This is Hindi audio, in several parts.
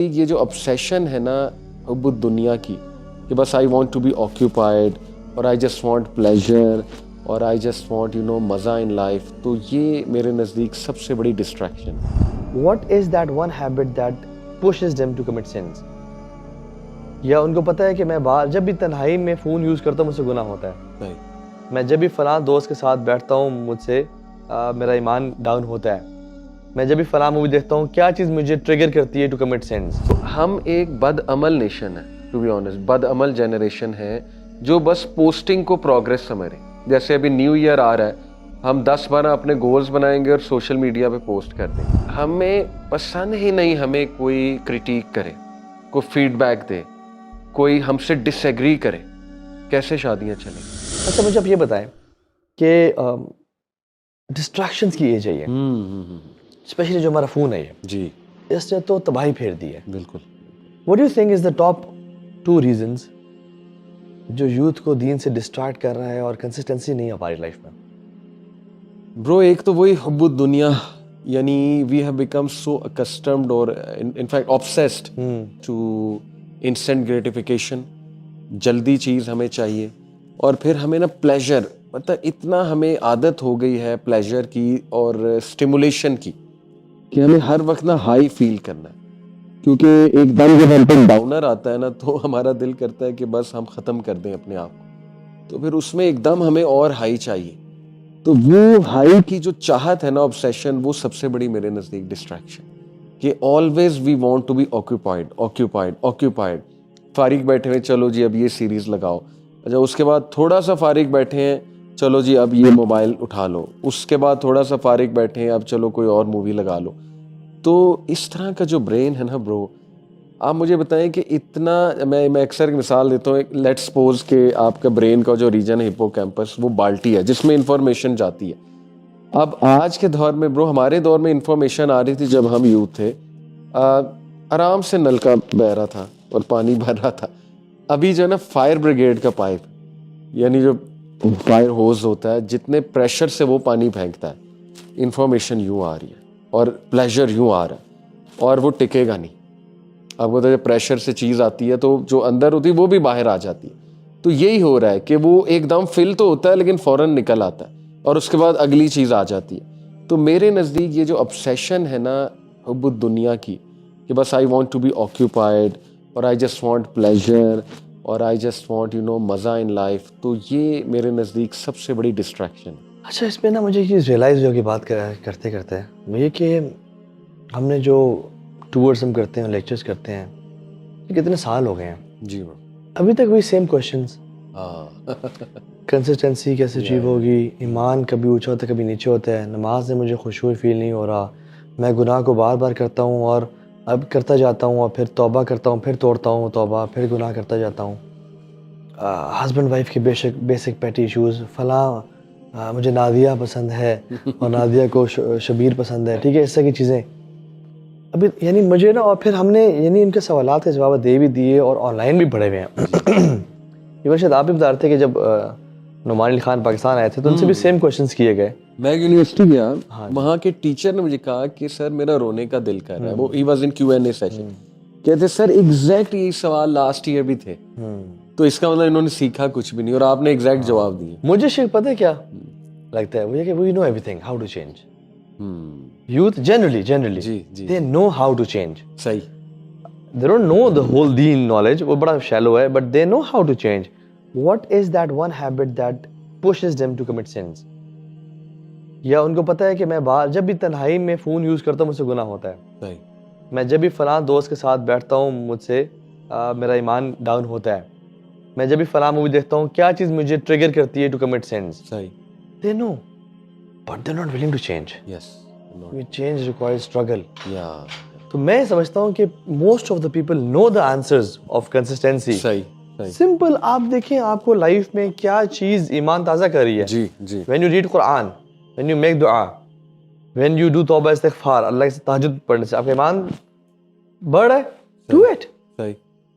ये जो ऑब्सेशन है ना हुब्बुद दुनिया की कि बस I want to be occupied और आई जस्ट वांट प्लेजर और आई जस्ट वांट मज़ा इन लाइफ, तो ये मेरे नज़दीक सबसे बड़ी डिस्ट्रैक्शन है। What is that one habit that pushes them to commit sins? या उनको पता है कि मैं बाहर जब भी तन्हाई में फ़ोन यूज़ करता हूँ मुझसे गुनाह होता है। नहीं, मैं जब भी फ़लाँ दोस्त के साथ बैठता हूँ मुझसे मेरा ईमान डाउन होता है। मैं जब भी फ़लाँ मूवी देखता हूँ क्या चीज़ मुझे ट्रिगर करती है टू कमिट सिंस। तो हम एक बदअमल नेशन है, टू बी ऑनेस्ट, बदअमल जनरेशन है जो बस पोस्टिंग को प्रोग्रेस समझ रहे। जैसे अभी न्यू ईयर आ रहा है, हम 10-12 अपने गोल्स बनाएंगे और सोशल मीडिया पे पोस्ट कर देंगे। हमें पसंद ही नहीं हमें कोई क्रिटिक करे, कोई फीडबैक दे, कोई हमसे डिसएग्री करे। कैसे शादियां चलेंगी? अच्छा मुझे आप ये बताएं कि डिस्ट्रैक्शंस की एज है ये, स्पेशली जो हमारा फ़ोन है ये, जी इसने तो तबाही फेर दी है। बिल्कुल। What do you think is the top 2 reasons जो यूथ को दीन से डिस्ट्रैक्ट कर रहा है और कंसिस्टेंसी नहीं है हमारी लाइफ में? ब्रो, एक तो वही हुब्बुद दुनिया, यानी we have become so accustomed और in fact obsessed to instant gratification. जल्दी चीज़ हमें चाहिए और फिर हमें ना प्लेजर, मतलब इतना हमें आदत हो गई है प्लेजर की और स्टिमुलेशन की कि हमें हर वक्त ना हाई फील करना है। क्योंकि एकदम जब हम पे डाउनर आता है ना तो हमारा दिल करता है कि बस हम ख़त्म कर दें अपने आप को, तो फिर उसमें एकदम हमें और हाई चाहिए। तो वो हाई की जो चाहत है ना, ऑब्सेशन, वो सबसे बड़ी मेरे नज़दीक डिस्ट्रैक्शन, कि always we want to be occupied occupied occupied. फारिग बैठे हुए, चलो जी अब ये सीरीज़ लगाओ। अच्छा, उसके बाद थोड़ा सा फारिग बैठे हैं, चलो जी अब ये मोबाइल उठा लो। उसके बाद थोड़ा सा फारिग बैठे हैं, अब चलो कोई और मूवी लगा लो। तो इस तरह का जो ब्रेन है ना ब्रो, आप मुझे बताएं कि इतना, मैं अक्सर एक मिसाल देता हूँ। लेट्स सपोज कि आपका ब्रेन का जो रीजन है हिप्पोकैम्पस, वो बाल्टी है जिसमें इंफॉर्मेशन जाती है। अब आज के दौर में ब्रो, हमारे दौर में इंफॉर्मेशन आ रही थी जब हम यूथ थे, आराम से नलका बह रहा था और पानी भर रहा था। अभी जो है ना फायर ब्रिगेड का पाइप, यानी जो फायर होज होता है, जितने प्रेशर से वो पानी फेंकता है, इंफॉर्मेशन यूँ आ रही है और प्लेजर यूँ आ रहा है और वो टिकेगा नहीं। आपको तो जब प्रेशर से चीज़ आती है तो जो अंदर होती है वो भी बाहर आ जाती है। तो यही हो रहा है कि वो एकदम फिल तो होता है लेकिन फ़ौरन निकल आता है और उसके बाद अगली चीज़ आ जाती है। तो मेरे नज़दीक ये जो ऑब्सेशन है ना हुब्बुद दुनिया की, कि बस I want to be occupied और आई जस्ट वांट प्लेजर और आई जस्ट वांट मज़ा इन लाइफ, तो ये मेरे नज़दीक सबसे बड़ी डिस्ट्रैक्शन है। अच्छा, इसमें ना मुझे एक चीज़ रियलाइज़ हुआ कि बात करते करते मुझे कि हमने जो टूर्स हम करते हैं, लेक्चर्स करते हैं, ये कितने साल हो गए हैं जी ब्रो। अभी तक वही सेम क्वेश्चंस। हाँ कंसिस्टेंसी कैसे अचीव होगी, ईमान कभी ऊंचा होता है कभी नीचे होता है, नमाज में मुझे खुशूर फील नहीं हो रहा, मैं गुनाह को बार बार करता हूँ और अब करता जाता हूँ और फिर तौबा करता हूँ, फिर तोड़ता हूँ तौबा, फिर गुनाह करता जाता हूँ। हस्बैंड वाइफ के बेसिक पेटी इशूज़, फलां मुझे नादिया पसंद है और नादिया को शबीर पसंद है, ठीक है, इस तरह की चीज़ें अभी यानी मुझे ना। और फिर हमने यानी इनके सवालात के जवाब दे भी दिए और ऑनलाइन भी पढ़े हुए हैं। ये शायद आप भी बता रहे थे कि जब नुमान अली खान पाकिस्तान आए थे तो उनसे भी सेम क्वेश्चंस किए गए। मैं यूनिवर्सिटी गया, वहाँ के टीचर ने मुझे कहा कि सर मेरा रोने का दिल कर रहा है। वो he was in Q&A session, कहते सर एग्जैक्ट यही सवाल लास्ट ईयर भी थे। तो इसका मतलब इन्होंने सीखा कुछ भी नहीं और आपने एग्जैक्ट जवाब दिए। मुझे शेख पता है क्या लगता है, मुझे कि we know everything how to change. Youth generally जी they know how to change. सही। They don't know the whole deen knowledge, वो बड़ा shallow है, but they know how to change. What is that one habit that pushes them to commit sins? या उनको पता है कि मैं बाहर जब भी तन्हाई में फ़ोन यूज़ करता हूँ मुझसे गुनाह होता है। सही। मैं जब भी फ़लाँ दोस्त के साथ बैठता हूँ मुझसे मेरा ईमान डाउन होता है। मैं जब भी फ़लाँ मूवी देखता हूँ क्या चीज़ मुझे ट्रिगर करती है टू कमिट सिंस। सही। They know, but they're not willing to change. Yes. Change requires struggle. Yeah. तो मैं समझता हूँ कि most of the people know the answers of consistency. सही। सिंपल, आप देखें आपको लाइफ में क्या चीज ईमान ताज़ा कर रही है। जी। When you read Quran, when you make दुआ, व्हेन यू डू तौबा इस्तिगफार, अल्लाह से तहज्जुद पढ़ने से आपका ईमान बढ़ रहा है, डू इट। सही।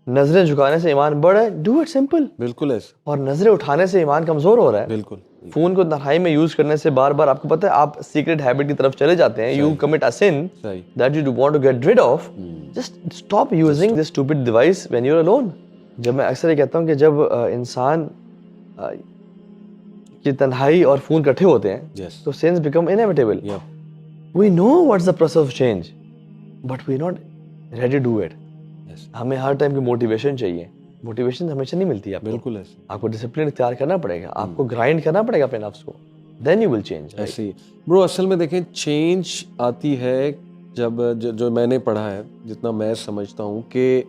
नजरें झुकाने से ईमान बढ़ है, डू इट सिंपल। बिल्कुल ऐसा, और नजरें उठाने से ईमान कमजोर हो रहा है। बिल्कुल फोन को तन्हाई में यूज करने से बार बार आपको पता है आप सीक्रेट हैबिट की तरफ चले जाते हैं, यू कमिट अ सिन सही। That you want to get rid of. Just stop using this stupid device when you are alone. जब मैं अक्सर ये कहता हूँ कि जब इंसान की तन्हाई और फोन इकट्ठे होते हैं Yes. तो since become inevitable. Yeah. We know what's the process of change but we not ready to do it. Yes. हमें हर टाइम की मोटिवेशन चाहिए, मोटिवेशन हमेशा नहीं मिलती आपको। बिल्कुल ऐसा, आपको डिसिप्लिन इख्तियार करना पड़ेगा, आपको ग्राइंड करना पड़ेगा अपने नफ्स को, देन यू विल चेंज। ऐसे ही ब्रो। असल में देखें चेंज आती है जब जो मैंने पढ़ा है, जितना मैं समझता हूँ कि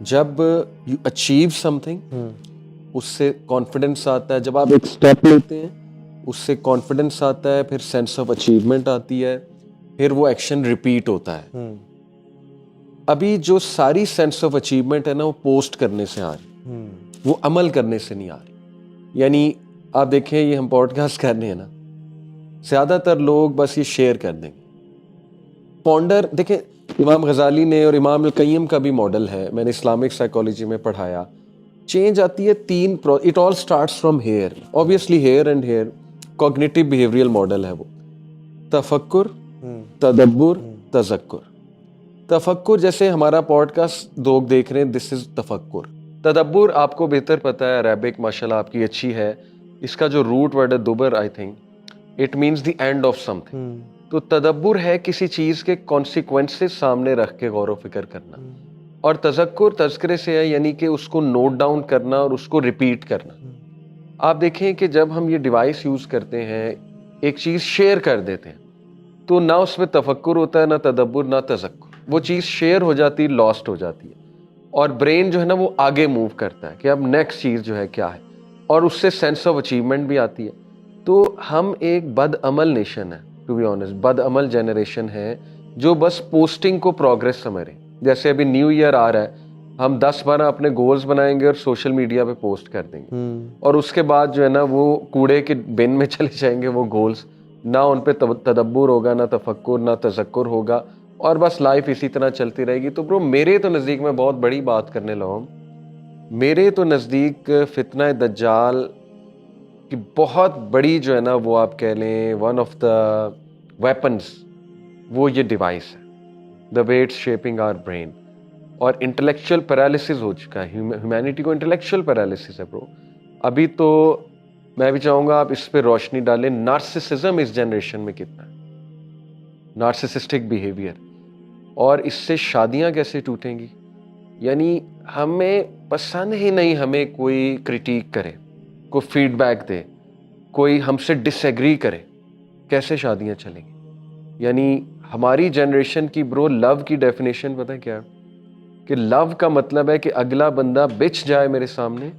जब यू अचीव समथिंग उससे कॉन्फिडेंस आता है। जब आप एक स्टेप लेते हैं उससे कॉन्फिडेंस आता है, फिर सेंस ऑफ अचीवमेंट आती है, फिर वो एक्शन रिपीट होता है। अभी जो सारी सेंस ऑफ अचीवमेंट है ना वो पोस्ट करने से आ रही, वो अमल करने से नहीं आ रही। यानी आप देखें ये हम पॉडकास्ट कर रहे हैं ना, ज्यादातर लोग बस ये शेयर कर देंगे। पॉन्डर देखें, इमाम गजाली ने और इमाम अल-क़य्यिम का भी मॉडल है, मैंने इस्लामिक साइकोलॉजी में पढ़ाया। चेंज आती है it all starts from here, obviously here and here cognitive behavioural model है वो। तफक्कुर, तदब्बुर, तज़क्कुर। तफक्कुर जैसे हमारा पॉडकास्ट लोग देख रहे हैं, दिस इज तफक्कुर। तदब्बुर आपको बेहतर पता है, अरेबिक माशाल्लाह आपकी अच्छी है, इसका जो रूट वर्ड है दुबर, I think it means the end of something. तो तदब्बुर है किसी चीज के कॉन्सिक्वेंसेस सामने रख के गौर व फिक्र करना, और तज़क्कुर तज़किरे से है, यानी कि उसको नोट डाउन करना और उसको रिपीट करना। आप देखें कि जब हम ये डिवाइस यूज करते हैं, एक चीज शेयर कर देते हैं, तो ना उसमें तफक्कुर होता है, ना तदब्बुर, ना तज़क्कुर। वो चीज शेयर हो जाती है, लॉस्ट हो जाती है, और ब्रेन जो है ना वो आगे मूव करता है कि अब नेक्स्ट चीज जो है क्या है, और उससे सेंस ऑफ अचीवमेंट भी आती है। तो हम एक बदअमल नेशन है, टू बी ऑनेस्ट, बदअमल जनरेशन है जो बस पोस्टिंग को प्रोग्रेस समझ रहे। जैसे अभी न्यू ईयर आ रहा है, हम 10-12 अपने गोल्स बनाएंगे और सोशल मीडिया पे पोस्ट कर देंगे, और उसके बाद जो है ना वो कूड़े के बिन में चले जाएंगे वो गोल्स। ना उन पे तदब्बुर होगा, ना तफक्कुर, ना तज़क्कुर होगा, और बस लाइफ इसी तरह चलती रहेगी। तो ब्रो मेरे तो नज़दीक में बहुत बड़ी बात करने लगा हूँ, मेरे तो नज़दीक फितना दज्जाल की बहुत बड़ी जो है ना वो आप कह लें वन ऑफ द वेपन्स, वो ये डिवाइस है, the way it's shaping our brain. और इंटेलेक्चुअल पैरालिसिस हो चुका है, ह्यूमैनिटी को इंटेलेक्चुअल पैरालिसिस है ब्रो। अभी तो मैं भी चाहूँगा आप इस पे रोशनी डालें, नार्सिसिज्म इस जनरेशन में कितना है, नार्सिसिस्टिक बिहेवियर, और इससे शादियां कैसे टूटेंगी। यानी हमें पसंद ही नहीं हमें कोई क्रिटिक करे, कोई फीडबैक दे, कोई हमसे डिसएग्री करे, कैसे शादियां चलेंगी। यानी हमारी जनरेशन की ब्रो लव की डेफिनेशन पता है क्या है, कि लव का मतलब है कि अगला बंदा बिछ जाए मेरे सामने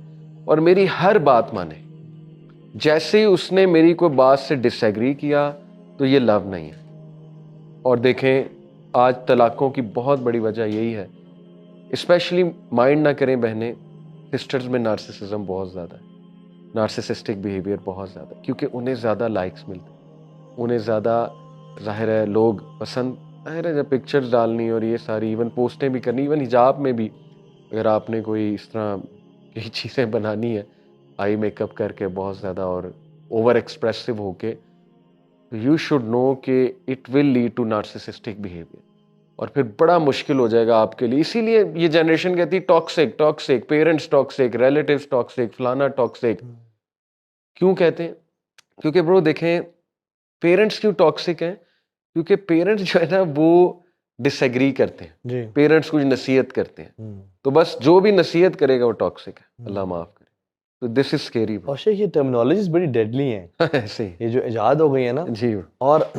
और मेरी हर बात माने। जैसे ही उसने मेरी कोई बात से डिसएग्री किया तो ये लव नहीं है। और देखें आज तलाकों की बहुत बड़ी वजह यही है, स्पेशली माइंड ना करें बहनें, सिस्टर्स में नार्सिसिज्म बहुत ज़्यादा है, नार्सिसिस्टिक बिहेवियर बहुत ज़्यादा, क्योंकि उन्हें ज़्यादा लाइक्स मिलते, उन्हें ज़्यादा जाहिर है लोग पसंद, जाहिर है जब पिक्चर्स डालनी और ये सारी इवन पोस्टें भी करनी, इवन हिजाब में भी अगर आपने कोई इस तरह की चीज़ें बनानी है, आई मेकअप करके बहुत ज़्यादा और ओवर एक्सप्रेसिव होके, यू शुड नो कि it will lead to narcissistic behaviour, और फिर बड़ा मुश्किल हो जाएगा आपके लिए। इसीलिए ये जनरेशन कहती है toxic toxic, parents toxic, relatives toxic, फलाना टॉक्सिक। क्यों कहते हैं? क्योंकि ब्रो देखें पेरेंट्स क्यों टॉक्सिक हैं, क्योंकि पेरेंट्स जो है ना वो डिसएग्री करते हैं, पेरेंट्स कुछ नसीहत करते हैं, तो बस जो भी नसीहत करेगा वो टॉक्सिक है, अल्लाह माफ करे। तो दिस इज स्केरी। और शेख ये टर्मिनोलॉजीज बड़ी डेडली हैं ऐसे ये जो इजाद हो गई है ना जी, और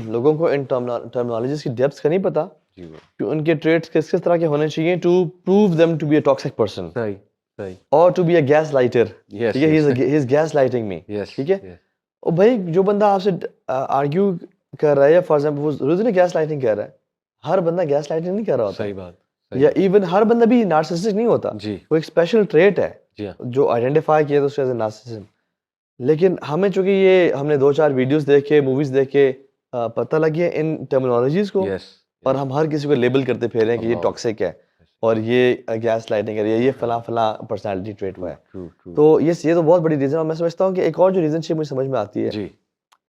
लोगों को इन टर्मिनोलॉजीज की डेप्थ का नहीं पता जी कि उनके ट्रेड्स किस किस तरह के होने चाहिए to prove them to be a toxic person, सही सही, और to be a gas lighter. Yes, ठीक है, he is gas lighting me. Yes ठीक है, और भाई जो बंदा आपसे आर्ग्यू कर रहा है या फॉर एग्जांपल वो रोज गैस लाइटिंग कर रहा है, हर बंदा गैस लाइटिंग नहीं कर रहा होता। सही बात, या इवन हर बंदा भी नार्सिसिस्टिक नहीं होता जी वो एक स्पेशल ट्रेट है जी हाँ, जो आइडेंटिफाई किया तो उससे नार्सिसिज्म। लेकिन हमें चूंकि ये हमने 2-4 वीडियोस देख के मूवीज देख के पता लग गया इन टर्मिनोलॉजीज को, यस, और हम हर किसी को लेबल करते फिर रहे हैं कि ये अल्लाह। टॉक्सिक है, और ये गैस लाइटिंग कर रही है, ये फला फला पर्सनालिटी ट्रेट हुआ है। ट्रू तो ये तो बहुत बड़ी रीज़न है। और मैं समझता हूँ कि एक और जो रीज़न मुझे समझ में आती है जी